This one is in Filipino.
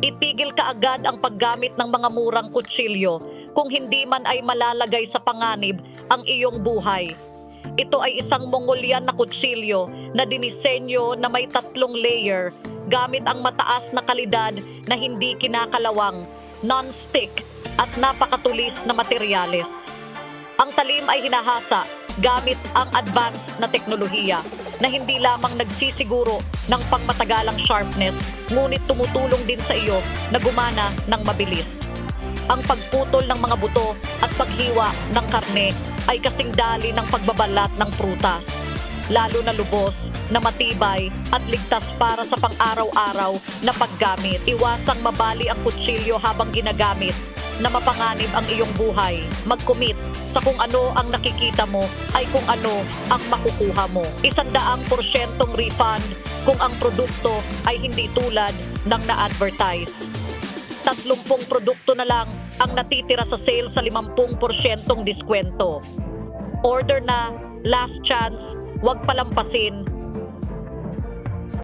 Itigil kaagad ang paggamit ng mga murang kutsilyo kung hindi man ay malalagay sa panganib ang iyong buhay. Ito ay isang Mongolian na kutsilyo na dinisenyo na may 3 layer gamit ang mataas na kalidad na hindi kinakalawang, non-stick at napakatulis na materyales. Ang talim ay hinahasa gamit ang advanced na teknolohiya na hindi lamang nagsisiguro ng pangmatagalang sharpness, ngunit tumutulong din sa iyo na gumana ng mabilis. Ang pagputol ng mga buto at paghiwa ng karne ay kasing dali ng pagbabalat ng prutas, lalo na lubos, na matibay at ligtas para sa pang-araw-araw na paggamit. Iwasang mabali ang kutsilyo habang ginagamit na mapanganib ang iyong buhay. Mag-commit sa kung ano ang nakikita mo ay kung ano ang makukuha mo. 100% refund kung ang produkto ay hindi tulad ng na-advertise. 30 produkto na lang ang natitira sa sale sa 50% diskwento. Order na, last chance, huwag palampasin,